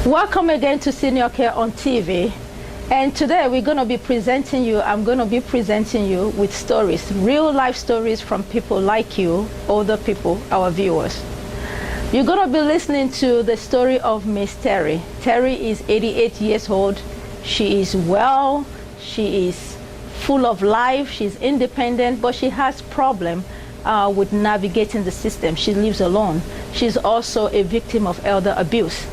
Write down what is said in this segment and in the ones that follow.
Welcome again to Senior Care on TV. And today I'm going to be presenting you with stories, real life stories from people like you, older people, our viewers. You're going to be listening to the story of Miss Terry. Terry is 88 years old. She is well, she is full of life, she's independent, but she has problem with navigating the system. She lives alone. She's also a victim of elder abuse.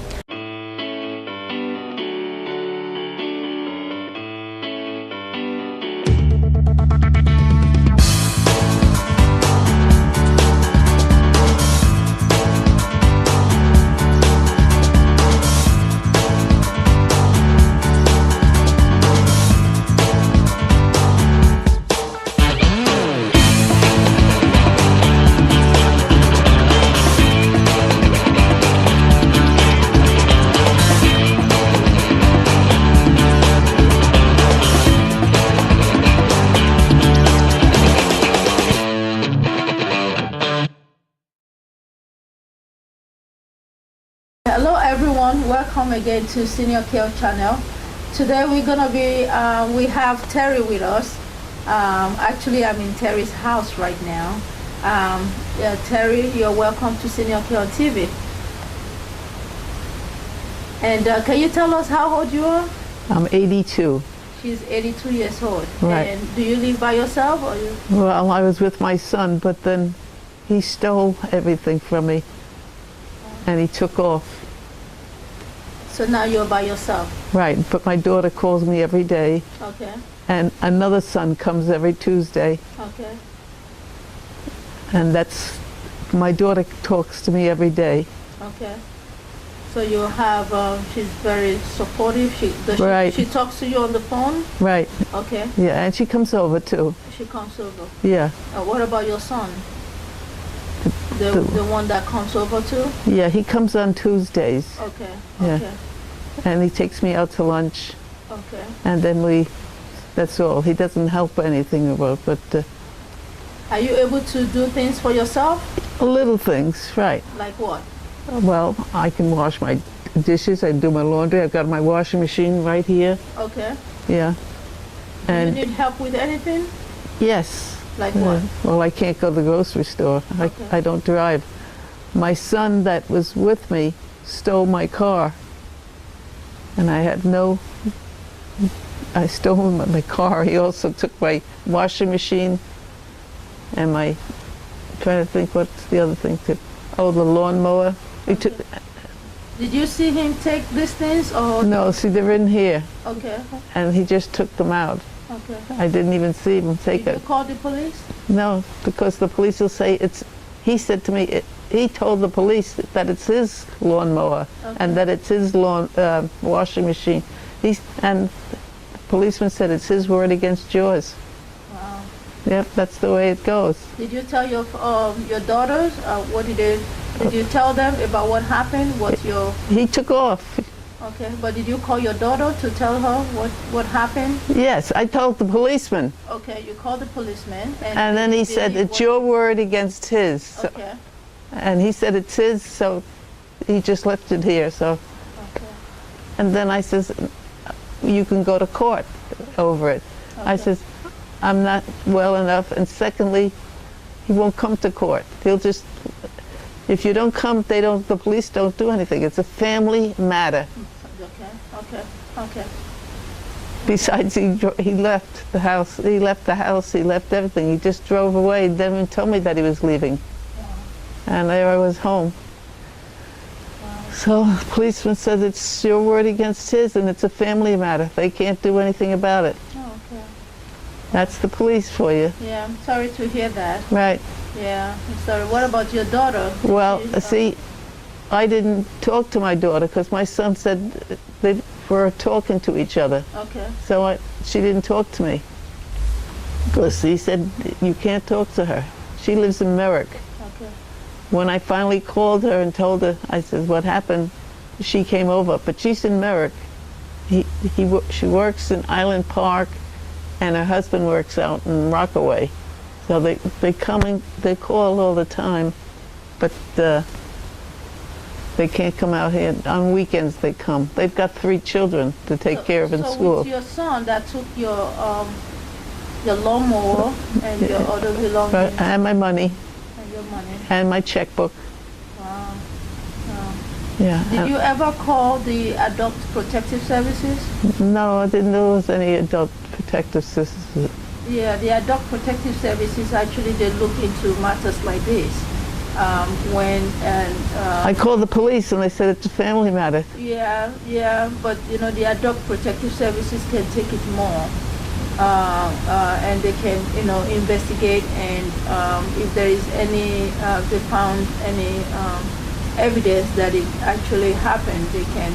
Hello everyone, welcome again to Senior Care channel. Today we're gonna be, we have Terry with us. Actually I'm in Terry's house right now. Yeah, Terry, you're welcome to Senior Care on TV. And can you tell us how old you are? I'm 82. She's 82 years old. Right. And do you live by yourself or you? Well, I was with my son, but then he stole everything from me and he took off. So now you're by yourself? Right, but my daughter calls me every day. Okay. And another son comes every Tuesday. Okay. And that's, my daughter talks to me every day. Okay. So you have, she's very supportive. Right. She talks to you on the phone? Right. Okay. Yeah, and she comes over too. She comes over. Yeah. What about your son? The one that comes over too? Yeah, he comes on Tuesdays. Okay. Yeah. Okay. And he takes me out to lunch. Okay. And then that's all. He doesn't help anything about, but... Are you able to do things for yourself? Little things, right. Like what? Well, I can wash my dishes, I do my laundry, I've got my washing machine right here. Okay. Yeah. And do you need help with anything? Yes. Like what? Well, I can't go to the grocery store. Okay. I don't drive. My son that was with me stole my car. And I stole my car. He also took my washing machine and I'm trying to think what's the other thing too. Oh, the lawnmower. He took. Did you see him take these things or? No, see, they're in here. Okay. And he just took them out. Okay. I didn't even see him take it. Did you call the police? No, because the police will say he said to me, he told the police that it's his lawnmower. Okay. And that it's his washing machine. And the policeman said it's his word against yours. Wow. Yep, that's the way it goes. Did you tell your daughters, did you tell them about what happened? He took off. Okay, but did you call your daughter to tell her what happened? Yes, I told the policeman. Okay, you called the policeman. And then he said, it's your word against his. So, okay. And he said it's his, so he just left it here. So. Okay. And then I says, you can go to court over it. Okay. I says, I'm not well enough. And secondly, he won't come to court. He'll just, if you don't come, the police don't do anything. It's a family matter. Okay. Okay. Besides, he left the house. He left everything. He just drove away. He didn't even tell me that he was leaving. Wow. And there I was home. Wow. So the policeman said it's your word against his, and it's a family matter. They can't do anything about it. Oh, okay. That's the police for you. Yeah, I'm sorry to hear that. Right. Yeah, I'm sorry. What about your daughter? Well, see, I didn't talk to my daughter because my son said they were talking to each other. Okay. So she didn't talk to me. Because he said, you can't talk to her. She lives in Merrick. Okay. When I finally called her and told her, I said, what happened? She came over, but she's in Merrick. She works in Island Park, and her husband works out in Rockaway. So they call all the time, but They can't come out here. On weekends they come. They've got 3 children to take care of in so school. with your son that took your lawnmower and your other belongings And my money and your money. and my checkbook. Wow. Wow. Yeah. Did you ever call the Adult Protective Services? No, I didn't know there was any adult protective systems. Yeah, the Adult Protective Services actually they look into matters like this. I called the police and they said it's a family matter. Yeah, but you know the Adult Protective Services can take it more, and they can investigate, and if there is any they found any evidence that it actually happened, they can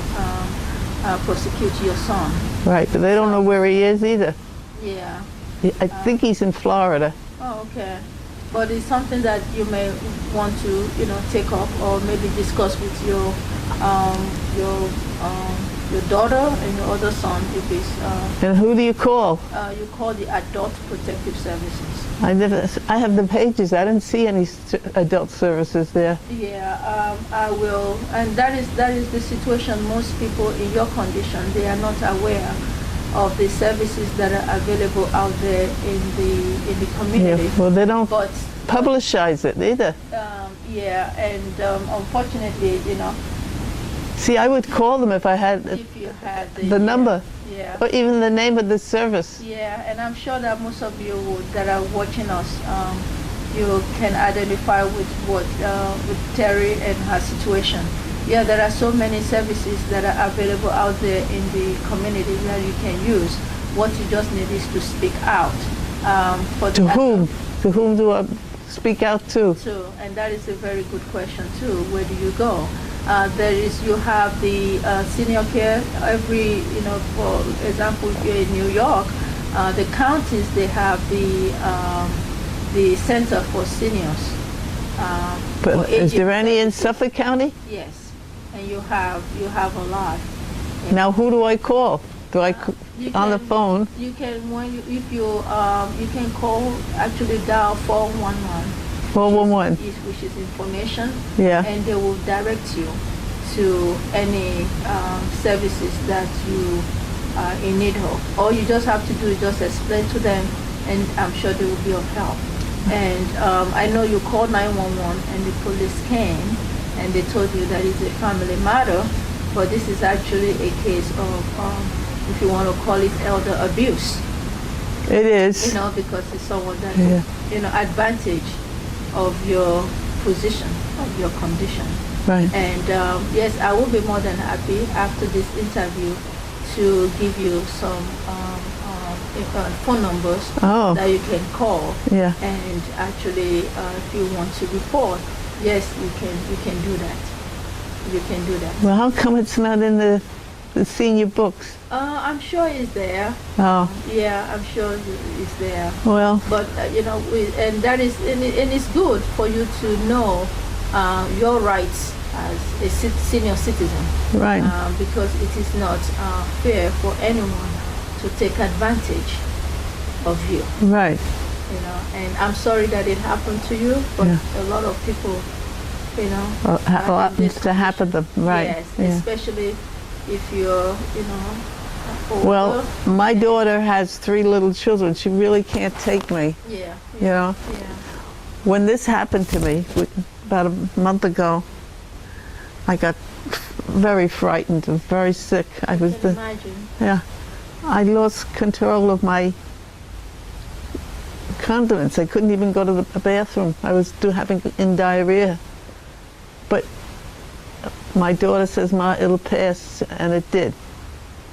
prosecute your son. Right, but they don't know where he is either. Yeah. I think he's in Florida. Oh, okay. But it's something that you may want to, take up or maybe discuss with your daughter and your other son if it's. And who do you call? You call the Adult Protective Services. I have the pages. I didn't see any adult services there. Yeah, I will, and that is the situation. Most people in your condition, they are not aware of the services that are available out there in the community. Yeah, well, they don't but publicize it either. Yeah, and unfortunately, See, I would call them if I had if you had the number, yeah, or even the name of the service. yeah, and I'm sure that most of you that are watching us, you can identify with with Terry and her situation. Yeah, there are so many services that are available out there in the community that you can use. What you just need is to speak out. To whom? To whom do I speak out to? And that is a very good question too. Where do you go? You have the senior care. For example, here in New York, the counties they have the Center for Seniors. But is there any in Suffolk County? Yes. And you have a lot. Now who do I call? Do I on the phone? You can you can call, actually dial 411. 411. Which is information. Yeah. And they will direct you to any services that you are in need of. All you just have to do is just explain to them, and I'm sure they will be of help. And I know you called 911 and the police came. And they told you that it's a family matter, but this is actually a case of, if you want to call it, elder abuse. It is. Because it's someone that advantage of your position, of your condition. Right. And yes, I will be more than happy after this interview to give you some phone numbers that you can call. Yeah. And actually, if you want to report. Yes, you can do that. You can do that. Well, how come it's not in the senior books? I'm sure it's there. Oh. Yeah, I'm sure it's there. Well. But and that is, and it's good for you to know your rights as a senior citizen. Right. Because it is not fair for anyone to take advantage of you. Right. And I'm sorry that it happened to you, but a lot of people, a lot needs to happen to them, right? Yes, especially if you're, older. Well, my daughter has 3 little children. She really can't take me. Yeah. Yeah. When this happened to me about a month ago, I got very frightened and very sick. I can imagine. Yeah. I lost control of my continence. I couldn't even go to the bathroom. I was having diarrhea. But my daughter says, Ma, it'll pass, and it did.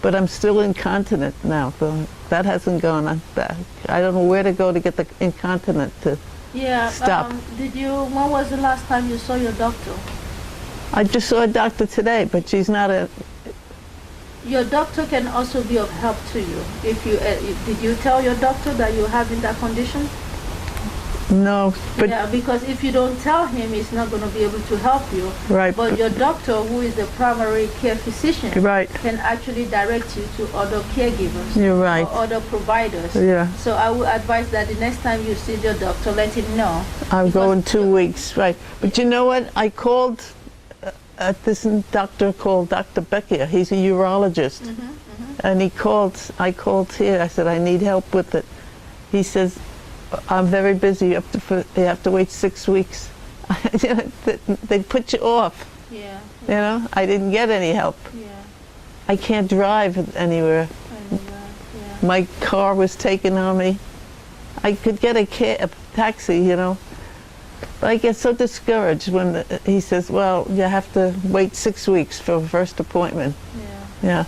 But I'm still incontinent now. So that hasn't gone on back. I don't know where to go to get the incontinent to stop. When was the last time you saw your doctor? I just saw a doctor today, but she's not a... Your doctor can also be of help to you. If you did you tell your doctor that you're having that condition? No, but yeah, because if you don't tell him, he's not going to be able to help you. Right. But your doctor, who is the primary care physician, right, can actually direct you to other caregivers. You're right. Or other providers. Yeah. So I would advise that the next time you see your doctor, let him know. I'll go in 2 weeks, right? But you know what? I called at this doctor called Dr. Becker. He's a urologist. And I called here. I said, I need help with it. He says, I'm very busy. You have to wait 6 weeks. They put you off. Yeah. You know, I didn't get any help. Yeah. I can't drive anywhere. I know that. Yeah. My car was taken on me. I could get a taxi, you know. But I get so discouraged when he says, well, you have to wait 6 weeks for a first appointment. Yeah. Yeah.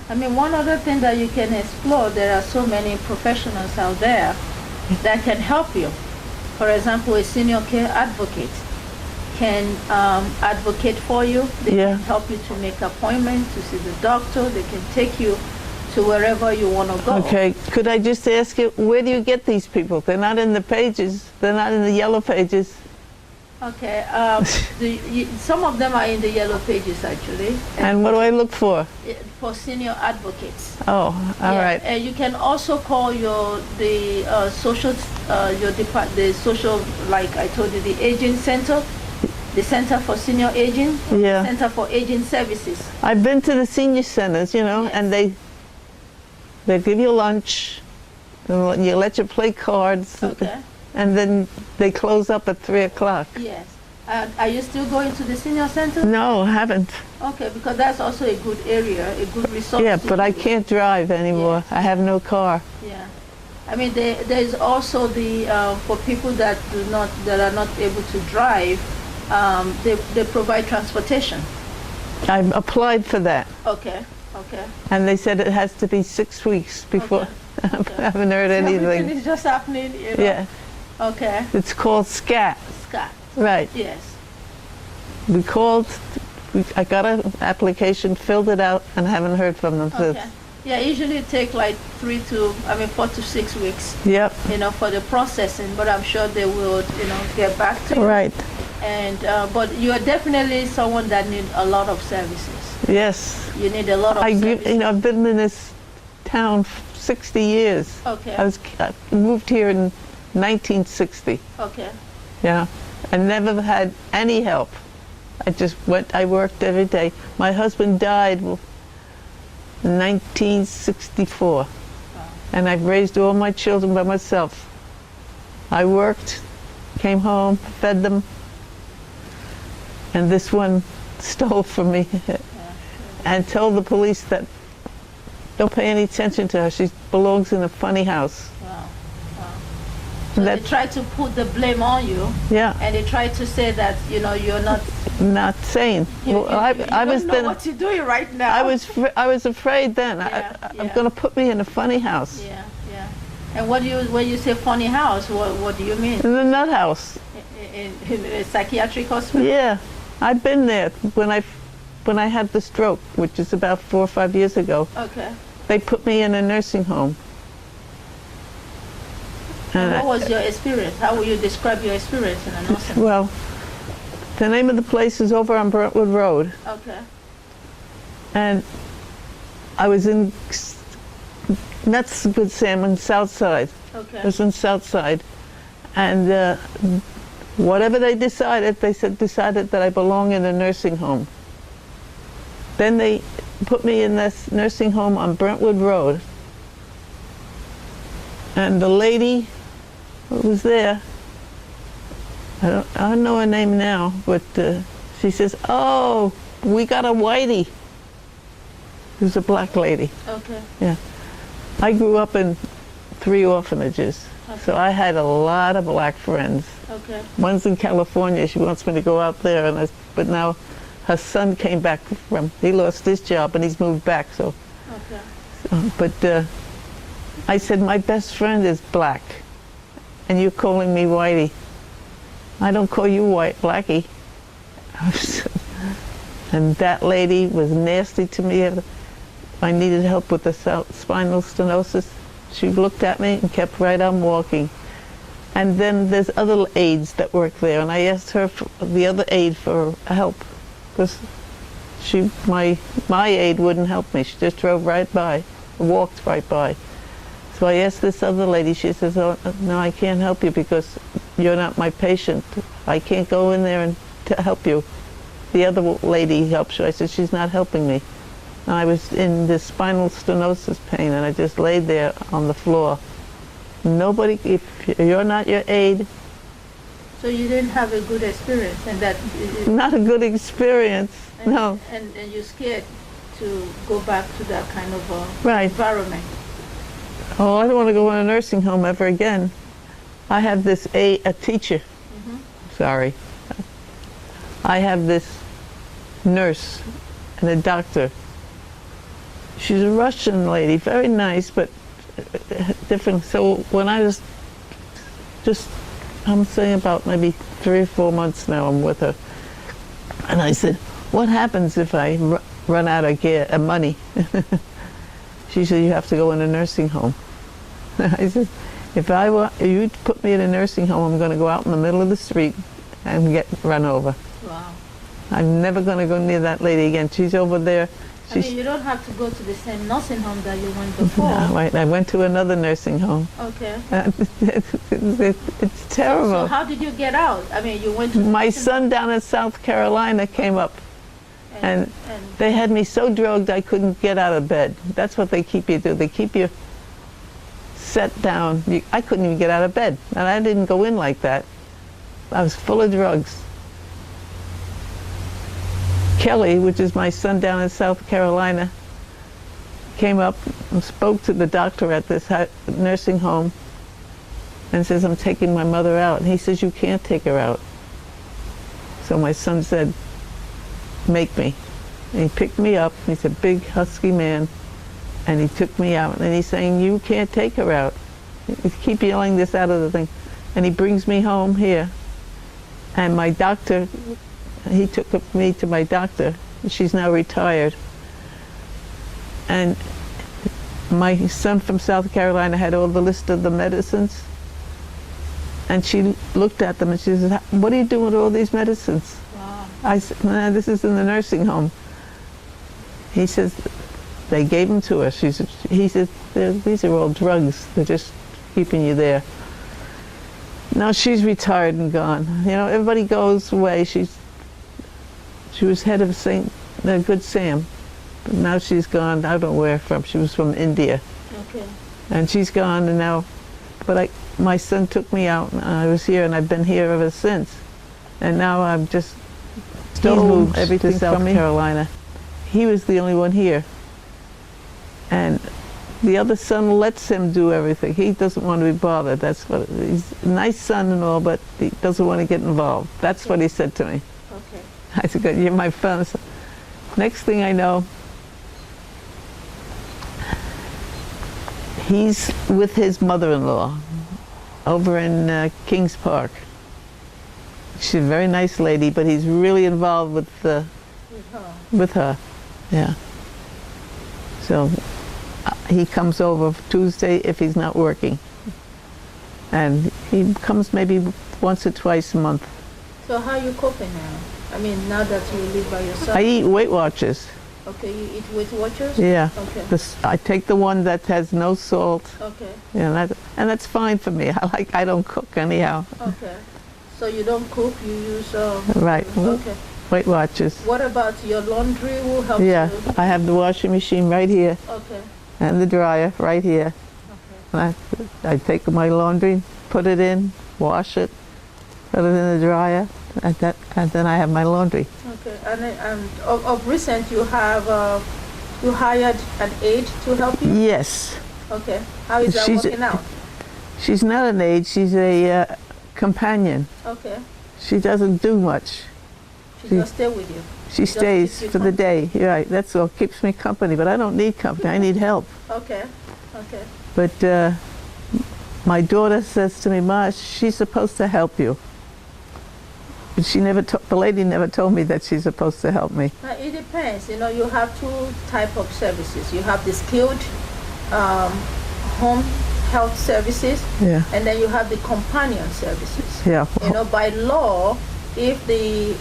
I mean, one other thing that you can explore, there are so many professionals out there that can help you. For example, a senior care advocate can advocate for you. They Yeah. can help you to make appointments, to see the doctor. They can take you to wherever you want to go. Okay, could I just ask you, where do you get these people? They're not in the pages. They're not in the yellow pages. Okay. Some of them are in the yellow pages, actually. And what do I look for? For senior advocates. Oh, all Yeah, right. and you can also call the social, the social, like I told you, the aging center, the Center for Senior Aging, Yeah. Center for Aging Services. I've been to the senior centers, you know, Yes. and they give you lunch, and you let you play cards, Okay. and then they close up at 3 o'clock. Yes. Are you still going to the senior center? No, I haven't. Okay, because that's also a good area, a good resource. Yeah, to but I use. can't drive anymore. Yeah. I have no car. Yeah. I mean, there is also the for people that are not able to drive, they provide transportation. I applied for that, Okay. Okay. and they said it has to be 6 weeks before. Okay. I haven't heard Everything anything. is just happening, you know. Yeah, Okay. it's called SCAT. Scott. Right. Yes. We called. I got an application, filled it out, and haven't heard from them since. Okay. Yeah, usually it take like 4 to 6 weeks, Yep. you know, for the processing, but I'm sure they will, you know, get back to you. Right. And but you are definitely someone that need a lot of services. Yes. You need a lot of services. You know, I've been in this town 60 years. Okay. I moved here in 1960. Okay. Yeah. I never had any help. I worked every day. My husband died in 1964. And I've raised all my children by myself. I worked, came home, fed them, and this one stole from me and told the police that don't pay any attention to her. She belongs in a funny house. Wow. Wow. So That- they try to put the blame on you, Yeah, and they try to say that, you know, you're not. not sane. You, Well, I was don't know then. what you're doing right now. I was afraid then. Yeah, I'm yeah. going to put me in a funny house, Yeah. Yeah. And when you say funny house, what do you mean? in a nut house. In a psychiatric hospital? Yeah, I've been there when I had the stroke, which is about 4 or 5 years ago. Okay. They put me in a nursing home. And what was your experience? How would you describe your experience in a nursing home? Well, the name of the place is over on Brentwood Road, Okay. and I was in Nuts with Sam on South Side. I Okay. was on South Side, and whatever they decided that I belong in a nursing home. Then they put me in this nursing home on Brentwood Road, and the lady who was there, I don't know her name now, but she says, "Oh, we got a whitey." Who's a black lady. Okay. Yeah. I grew up in 3 orphanages, so I had a lot of black friends. Okay. One's in California. She wants me to go out there, but now her son came back he lost his job and he's moved back. So, Okay. but I said, my best friend is black, and you're calling me whitey. I don't call you Blackie. And that lady was nasty to me. I needed help with the spinal stenosis. She looked at me and kept right on walking. And then there's other aides that work there, and I asked her, the other aide, for help, because my aide wouldn't help me. She just drove right by, walked right by. So I asked this other lady. She says, "Oh, no, I can't help you because you're not my patient. I can't go in there and to help you." the other lady helps you. I said, she's not helping me. And I was in this spinal stenosis pain, and I just laid there on the floor. Nobody, if you're not your aide. So you didn't have a good experience, and that Not a good experience, and, no. and you're scared to go back to that kind of Right. environment. Oh, I don't want to go in a nursing home ever again. I have this a teacher. Sorry. I have this nurse and a doctor. She's a Russian lady, very nice, but different. So when I was I'm saying about maybe 3 or 4 months now I'm with her. And I said, what happens if I run out of money? She said, you have to go in a nursing home. I said, if you put me in a nursing home, I'm going to go out in the middle of the street and get run over. Wow. I'm never going to go near that lady again. She's over there. I mean, you don't have to go to the same nursing home that you went before. No, right. I went to another nursing home. Okay. It's terrible. So how did you get out? I mean, you went to My son down in South Carolina came up, and they had me so drugged I couldn't get out of bed. That's what they keep you do. They keep you set down. I couldn't even get out of bed, and I didn't go in like that. I was full of drugs. Kelly, which is my son down in South Carolina, came up and spoke to the doctor at this nursing home and says, I'm taking my mother out. And he says, you can't take her out. So my son said, make me. And he picked me up. He's a big, husky man. And he took me out. And he's saying, you can't take her out. He keep yelling this out of the thing. And he brings me home here. And my doctor, he took me to my doctor. She's now retired. And my son from South Carolina had all the list of the medicines. And she looked at them and she said, what are you doing with all these medicines? Wow. I said, nah, this is in the nursing home. He says, they gave them to her. He says, these are all drugs. They're just keeping you there. Now she's retired and gone. You know, everybody goes away. She was head of Good Sam. But now she's gone. I don't know where from. She was from India. Okay. And she's gone, and now, but my son took me out, and I was here, and I've been here ever since. And now I'm just moved everything to South Carolina. He was the only one here. And the other son lets him do everything. He doesn't want to be bothered. That's what, he's a nice son and all, but he doesn't want to get involved. That's what he said to me. Okay. I said, good, you're my friend. So next thing I know, he's with his mother-in-law over in Kings Park. She's a very nice lady, but he's really involved with her. Yeah. So he comes over Tuesday if he's not working. And he comes maybe once or twice a month. So how are you coping now? I mean, now that you live by yourself? I eat Weight Watchers. Okay, you eat Weight Watchers? Yeah. Okay. I take the one that has no salt. Okay. Yeah, and that's fine for me. I don't cook anyhow. Okay. So you don't cook, you use... Right. Okay. Weight Watchers. What about your laundry? Who helps Yeah, you? I have the washing machine right here. Okay. And the dryer right here. Okay. And I take my laundry, put it in, wash it, put it in the dryer, and then I have my laundry. Okay. And of recent, you have you hired an aide to help you? Yes. Okay. How is that working out? She's not an aide. She's a companion. Okay. She doesn't do much. She just stay with you? She stays for the day. You're right. That's all. Keeps me company. But I don't need company. I need help. Okay. Okay. But my daughter says to me, Ma, she's supposed to help you. But the lady never told me that she's supposed to help me. It depends. You know, you have two types of services. You have the skilled home health services, Yeah. and then you have the companion services. Yeah. You know, by law, if the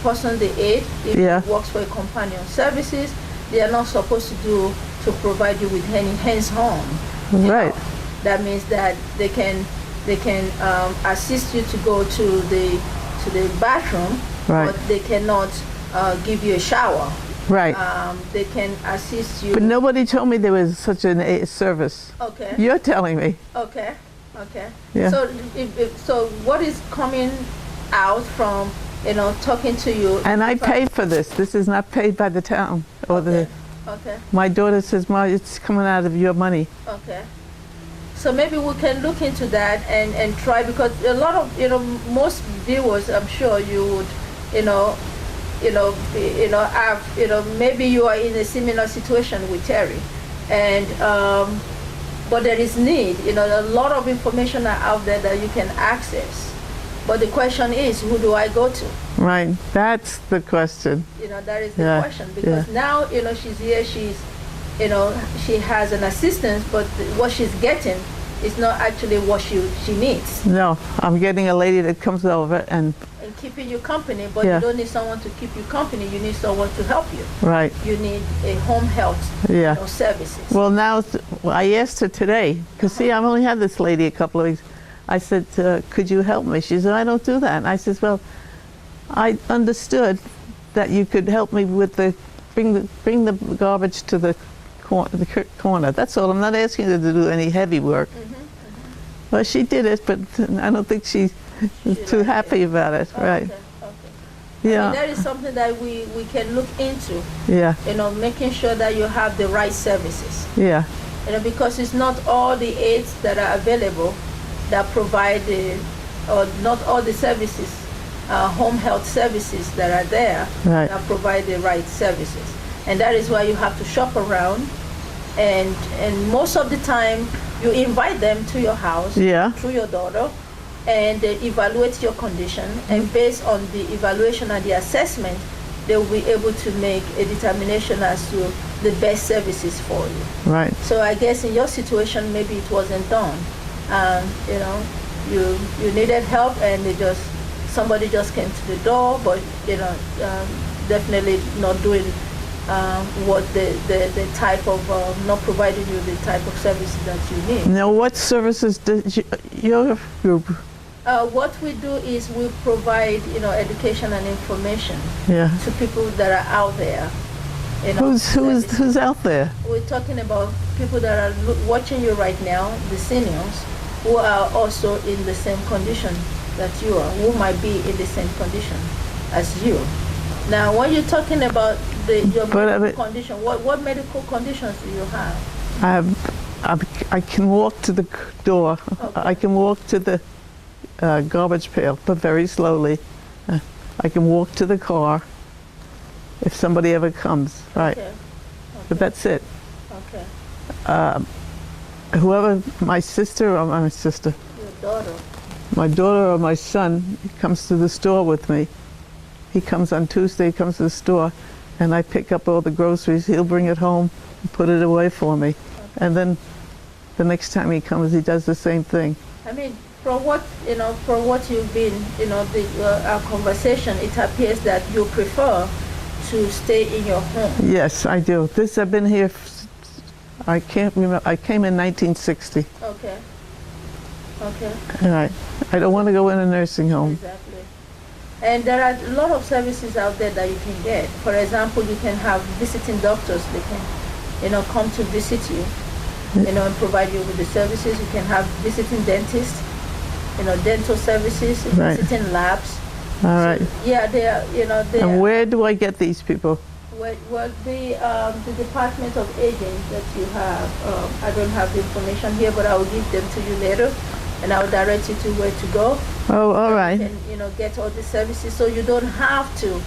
person, the aide, if Yeah. it works for a companion services, they are not supposed to provide you with any hands-on. Right. That means that they can assist you to go to the bathroom Right. but they cannot give you a shower. Right. They can assist you. But nobody told me there was such a service. Okay. You're telling me. Okay. Okay. Yeah. So, so what is coming out from talking to you? And I paid for this. This is not paid by the town or the. Okay. My daughter says, "Ma, it's coming out of your money." Okay. So maybe we can look into that and try, because a lot of most viewers, I'm sure you would have maybe you are in a similar situation with Terry, and but there is need. A lot of information are out there that you can access. But the question is, who do I go to? Right. That's the question. That is the question, because now she's here. She's she has an assistant, but what she's getting is not actually what she needs. No, I'm getting a lady that comes over and keeping you company, but you don't need someone to keep you company. You need someone to help you. Right. You need a home health services. Well, now I asked her today, because see, I've only had this lady a couple of weeks. I said, could you help me? She said, I don't do that. And I said, well, I understood that you could help me with bring the garbage to the corner. That's all. I'm not asking her to do any heavy work. Well, she did it, but I don't think she's too happy about it. Right. Okay. Yeah. I mean, that is something that we can look into. Yeah. Making sure that you have the right services. Yeah. Because it's not all the aids that are available that provide or not all the services, home health services that are there that provide the right services. And that is why you have to shop around, and most of the time you invite them to your house through your daughter, and they evaluate your condition, and based on the evaluation and the assessment, they will be able to make a determination as to the best services for you. Right. So I guess in your situation, maybe it wasn't done. You needed help, and somebody just came to the door, but definitely not doing what the type of not providing you the type of services that you need. Now, what services does your group? What we do is we provide education and information Yeah. to people that are out there. Who's out there? We're talking about people that are watching you right now, the seniors, who are also in the same condition that you are, who might be in the same condition as you. Now, when you're talking about your medical condition, what medical conditions do you have? I can walk to the door. Okay. I can walk to the garbage pail, but very slowly. I can walk to the car if somebody ever comes. Right. Okay. But that's it. Okay. Whoever, my sister or my sister, Your daughter. my daughter or my son comes to the store with me. He comes on Tuesday, comes to the store, and I pick up all the groceries. He'll bring it home and put it away for me. Okay. And then the next time he comes, he does the same thing. I mean, from what you've been, our conversation, it appears that you prefer to stay in your home. Yes, I do. I've been here. I can't remember. I came in 1960. Okay. Okay. All right. I don't want to go in a nursing home. Exactly. And there are a lot of services out there that you can get. For example, you can have visiting doctors. They can, come to visit you, and provide you with the services. You can have visiting dentists, dental services, visiting labs. All right. Yeah, they are, And where do I get these people? Well, the Department of Aging that you have, I don't have the information here, but I will give them to you later, and I will direct you to where to go. Oh, all right. And get all the services, so you don't have to,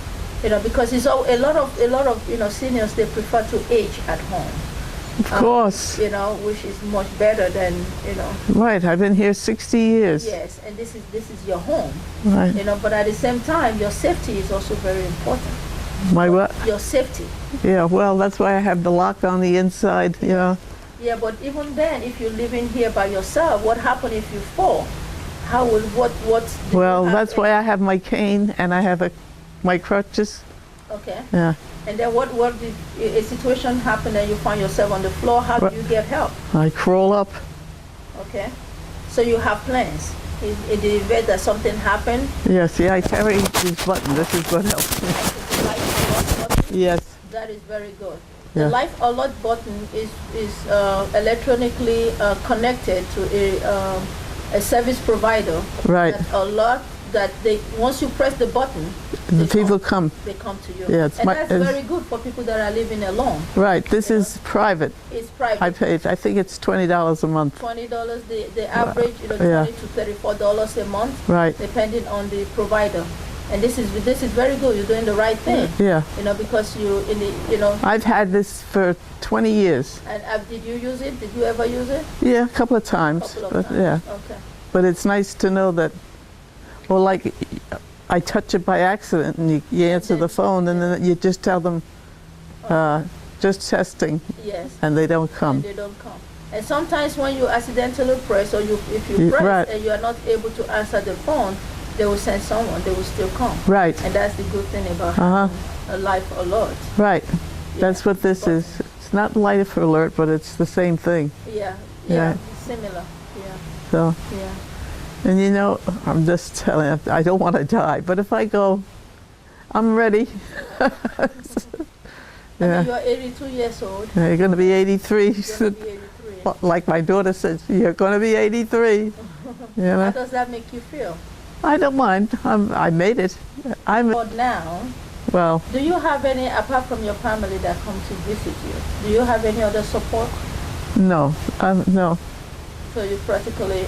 because it's a lot of seniors, they prefer to age at home. Of course. Which is much better than Right. I've been here 60 years. Yes, and this is your home. Right. But at the same time, your safety is also very important. My what? Your safety. Yeah, well, that's why I have the lock on the inside, Yeah, but even then, if you're living here by yourself, what happens if you fall? How will, Well, that's why I have my cane and I have my crutches. Okay. Yeah. And then what did a situation happen and you find yourself on the floor? How do you get help? I crawl up. Okay. So you have plans? in the event that something happened. Yeah, see, I carry this button. This is what helps me. The life alert button. Yes. That is very good. Yeah. The life alert button is electronically connected to a service provider. Right. That alert that they once you press the button, The they people come. They come to you. Yeah, it's and that's very good for people that are living alone. Right. This is private. It's private. I pay. I think it's $20 a month. $20. The average, Yeah. $20 to $34 a month, Right. depending on the provider. And this is very good. You're doing the right thing. Yeah. Because I've had this for 20 years. And did you use it? Did you ever use it? Yeah, a couple of times. Couple of times. Yeah. Okay. But it's nice to know that, well, like, I touch it by accident and you answer the phone and then you just tell them, just testing, Yes. and they don't And come. they don't come. And sometimes when you accidentally press, or if you press Right. and you are not able to answer the phone, they will send someone. They will still come. Right. And that's the good thing about Uh-huh. a life alert. Right. Yeah. That's what this is. It's not life alert, but it's the same thing. Yeah. Yeah. Yeah. Similar. Yeah. So, Yeah. and I'm just telling you, I don't want to die, but if I go, I'm ready. I Yeah. mean, you are 82 years old. You're going to be 83. You're going to be 83. Like my daughter says, you're going to be 83. How does that make you feel? I don't mind. I made it. But now, Well, do you have any, apart from your family that come to visit you, do you have any other support? no. No. So you practically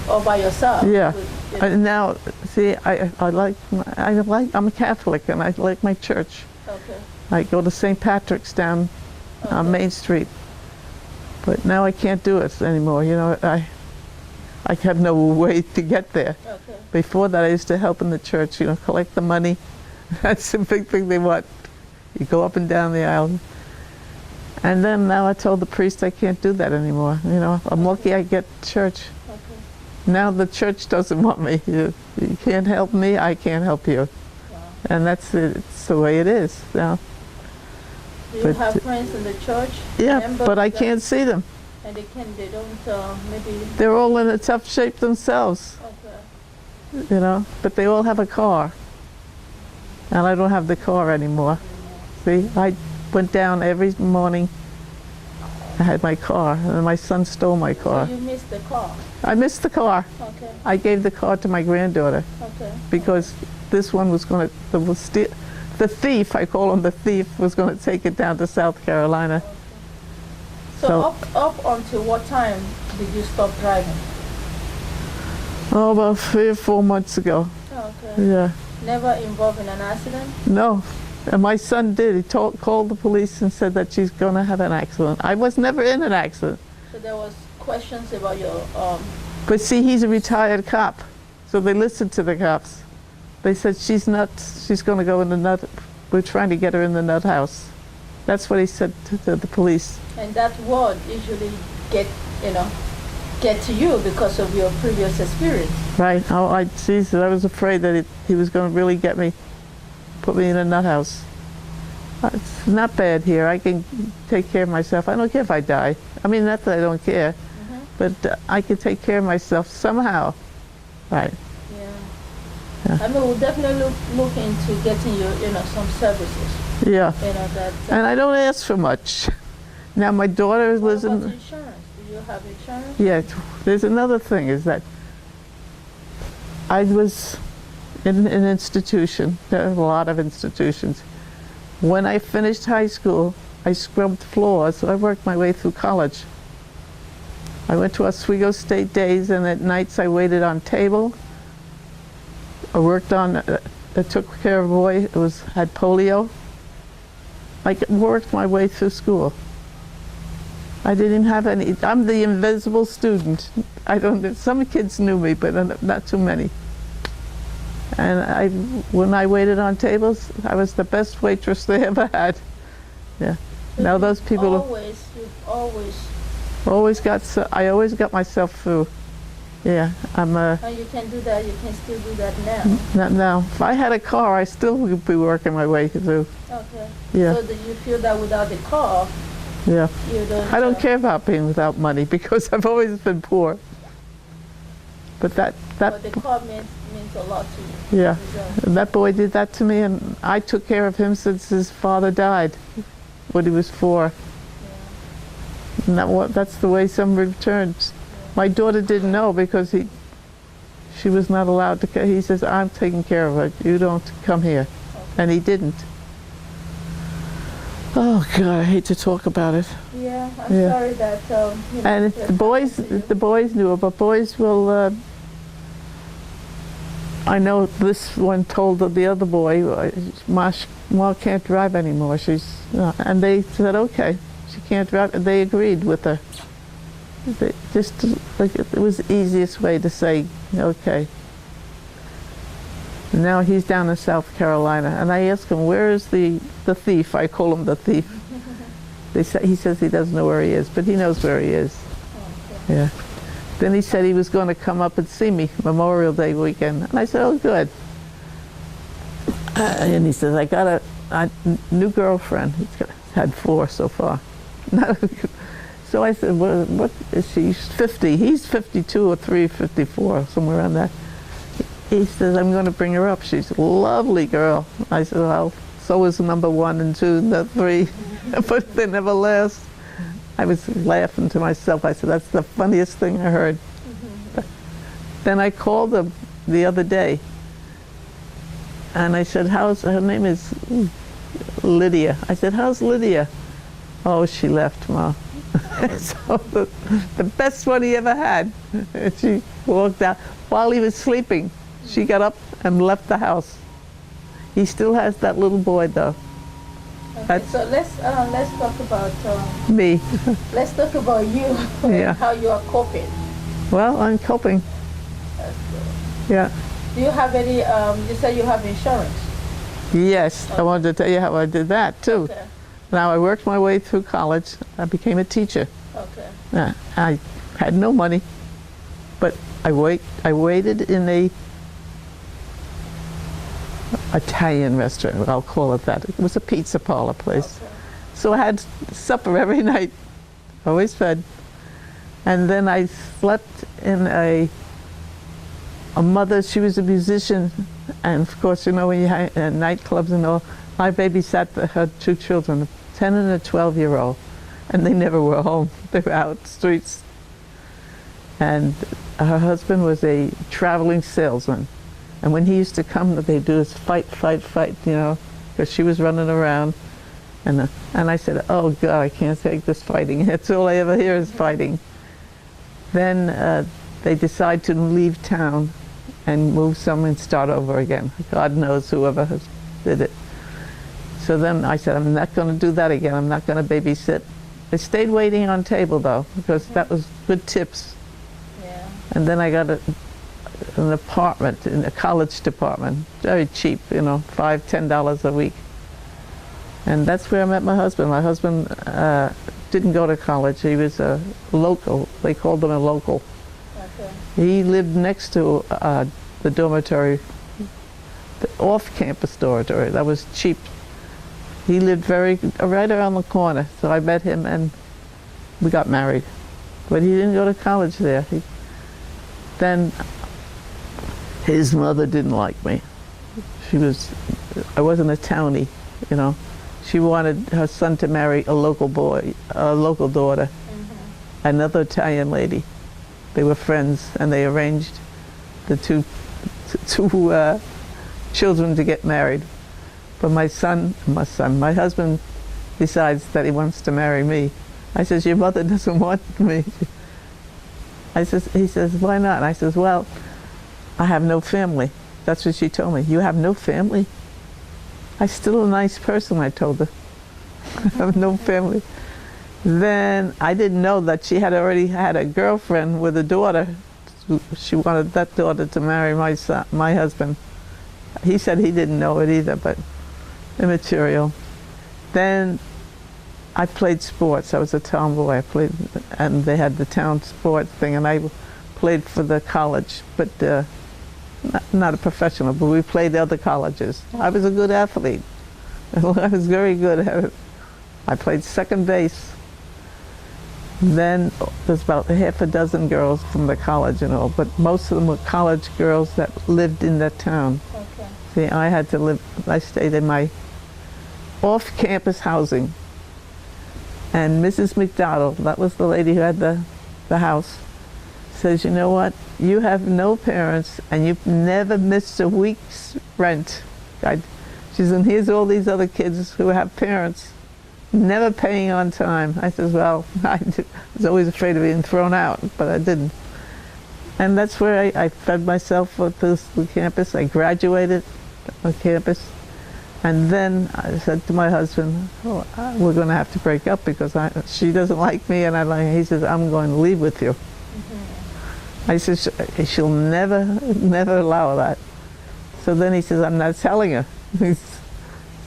all by yourself? Yeah. with- Now, see, I'm a Catholic and I like my church. Okay. I go to St. Patrick's down on Okay. Main Street. But now I can't do it anymore. I have no way to get there. Okay. Before that, I used to help in the church, collect the money. That's the big thing they want. You go up and down the aisle. And then now I told the priest I can't do that anymore. I'm lucky I get church. Okay. Now the church doesn't want me. You can't help me, I can't help you. Wow. And that's it. It's the way it is now. Do you But, have friends in the church? Yeah, Members but I that- can't see them. And they don't, maybe, They're all in a tough shape themselves, okay. but they all have a car. And I don't have the car anymore. See, I went down every morning. I had my car, and my son stole my car. So you missed the call. I missed the car. Okay. I gave the car to my granddaughter Okay. because this one was going to, the thief, I call him the thief, was going to take it down to South Carolina. So up until what time did you stop driving? Oh, about 3 or 4 months ago. Okay. Yeah. Never involved in an accident? No. And my son did. He called the police and said that she's going to have an accident. I was never in an accident. So there was questions about your, But see, he's a retired cop. So they listened to the cops. They said she's going to go in the nut. We're trying to get her in the nut house. That's what he said to the police. and that word usually get to you because of your previous experience. Right. Oh, I was afraid that he was going to really get me, put me in a nut house. It's not bad here. I can take care of myself. I don't care if I die. I mean, not that I don't care, but I can take care of myself somehow. Right. Yeah. I mean, we'll definitely look into getting you, some services. Yeah. That. And I don't ask for much. Now my daughter What lives about in. insurance? Do you have insurance? Yeah. There's another thing is that I was in an institution. There are a lot of institutions. When I finished high school, I scrubbed floors. So I worked my way through college. I went to Oswego State Days, and at nights I waited on table. I worked on. I took care of a boy who had polio. I worked my way through school. I didn't have any. I'm the invisible student. Some kids knew me, but not too many. And when I waited on tables, I was the best waitress they ever had. Yeah. So Now those people you've always got. I always got myself through. Yeah, and you can do that. You can still do that now. Not now. If I had a car, I still would be working my way through. Okay. Yeah. So do you feel that without the car, Yeah. you don't? I don't care about being without money because I've always been poor. But that But the car means a lot to you. yeah, So, that boy did that to me, and I took care of him since his father died when he was 4. yeah. And that's the way some returns. My daughter didn't know because she was not allowed to. He says, "I'm taking care of her. You don't come here," and he didn't. Oh God, I hate to talk about it. Yeah, I'm Yeah. sorry that. You know, And that the boys knew it, but boys will. I know this one told the other boy, Ma can't drive anymore. And they said, okay, she can't drive. And they agreed with her. It was the easiest way to say, okay. And now he's down in South Carolina, and I asked him, where is the thief? I call him the thief. He says he doesn't know where he is, but he knows where he is. Okay. Yeah. Then he said he was going to come up and see me Memorial Day weekend. And I said, oh, good. And he says, I got a new girlfriend. He's had 4 so far. So I said, what is she? She's 50. He's 52 or 54, somewhere around that. He says, I'm going to bring her up. She's a lovely girl. I said, well, so is number 1 and 2 and 3. But they never last. I was laughing to myself. I said, that's the funniest thing I heard. Then I called them the other day, and I said, her name is Lydia. I said, how's Lydia? Oh, she left, Ma. So the best one he ever had. She walked out. While he was sleeping, she got up and left the house. He still has that little boy, though. Okay, so let's talk about Me. let's talk about you Yeah. and how you are coping. Well, I'm coping. That's good. Yeah. Do you have any? You said you have insurance. Yes, I wanted to tell you how I did that, too. Okay. Now, I worked my way through college. I became a teacher. Okay. I had no money, but I waited in a Italian restaurant, I'll call it that. It was a pizza parlor place. Okay. So I had supper every night, always fed. And then I slept in a mother, she was a musician, and of course, you know, when you have nightclubs and all, I babysat her 2 children, a 10 and a 12-year-old, and they never were home. They were out streets. And her husband was a traveling salesman. And when he used to come, what they'd do is fight, you know, because she was running around. And I said, oh, God, I can't take this fighting. That's all I ever hear is fighting. Then they decide to leave town and move somewhere and start over again. God knows whoever did it. So then I said, I'm not going to do that again. I'm not going to babysit. I stayed waiting on table, though, because that was good tips. Yeah. And then I got an apartment in a college department, very cheap, you know, $5, $10 a week. And that's where I met my husband. My husband didn't go to college. He was a local. They called him a local. Okay. He lived next to the dormitory, the off-campus dormitory. That was cheap. He lived right around the corner. So I met him and we got married. But he didn't go to college there. Then his mother didn't like me. I wasn't a townie, you know. She wanted her son to marry a local boy, a local daughter, another Italian lady. They were friends, and they arranged the two children to get married. But my husband decides that he wants to marry me. I says, your mother doesn't want me. He says, why not? I says, well, I have no family. That's what she told me. You have no family? I'm still a nice person, I told her. I have no family. Then I didn't know that she had already had a girlfriend with a daughter. She wanted that daughter to marry my husband. He said he didn't know it either, but immaterial. Then I played sports. I was a tomboy. And they had the town sports thing, and I played for the college, but not a professional, but we played the other colleges. I was a good athlete. I was very good at it. I played second base. Then there's about a half a dozen girls from the college and all, but most of them were college girls that lived in that town. Okay. See, I stayed in my off-campus housing. And Mrs. McDonald, that was the lady who had the house, says, you know what, you have no parents and you've never missed a week's rent. She said, and here's all these other kids who have parents never paying on time. I said, well, I was always afraid of being thrown out, but I didn't. And that's where I fed myself with the campus. I graduated on campus. And then I said to my husband, oh, we're going to have to break up because she doesn't like me and I like her. He says, I'm going to leave with you. I said, she'll never allow that. So then he says, I'm not telling her.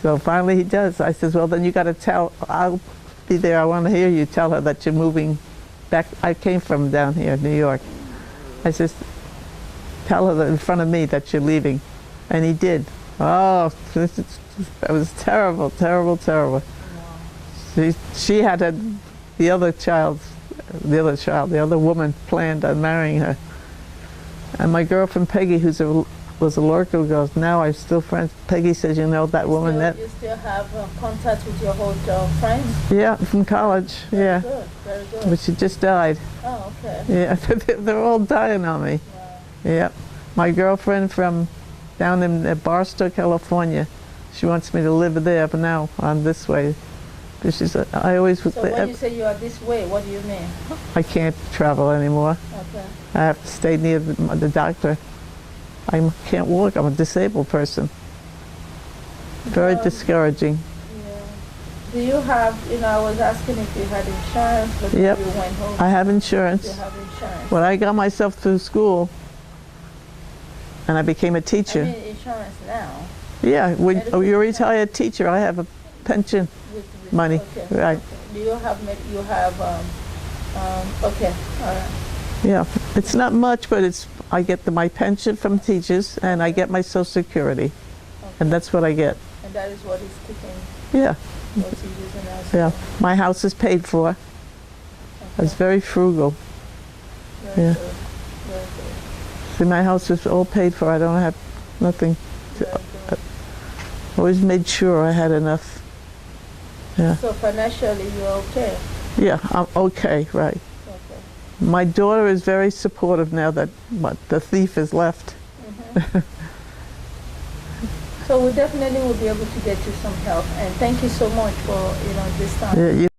So finally he does. I says, well, then you got to tell, I'll be there. I want to hear you tell her that you're moving back. I came from down here, New York. I says, tell her that in front of me that you're leaving. And he did. Oh, that was terrible, terrible, terrible. Wow. She had the other woman planned on marrying her. And my girlfriend Peggy, was a local girl, now I'm still friends. Peggy says, you know that woman that... You still have contact with your old friends? Yeah, from college, yeah. Good, very good. But she just died. Oh, okay. Yeah, they're all dying on me. Wow. Yeah. My girlfriend from down in Barstow, California, she wants me to live there, but now I'm this way. But she said, I always... So when you say you are this way, what do you mean? I can't travel anymore. Okay. I have to stay near the doctor. I can't walk, I'm a disabled person. Very discouraging. Yeah. Do you have, I was asking if you had insurance before Yep. you went home. I have insurance. You have insurance. When I got myself through school and I became a teacher. I mean insurance now. Yeah, when you're a retired teacher, I have a pension With money. Okay. Right. Okay. Do you have, okay, all right. Yeah, it's not much, but I get my pension from teachers and I get my Social Security. Okay. And that's what I get. And that is what is keeping Yeah, what you're using as yeah. My house is paid for. I was very frugal. Very Yeah. good. Very good. See, my house is all paid for. I don't have nothing. Very good. Always made sure I had enough. Yeah. So financially you're okay? Yeah, I'm okay, right. Okay. My daughter is very supportive now that the thief has left. So we definitely will be able to get you some help. And thank you so much for, this time. Yeah,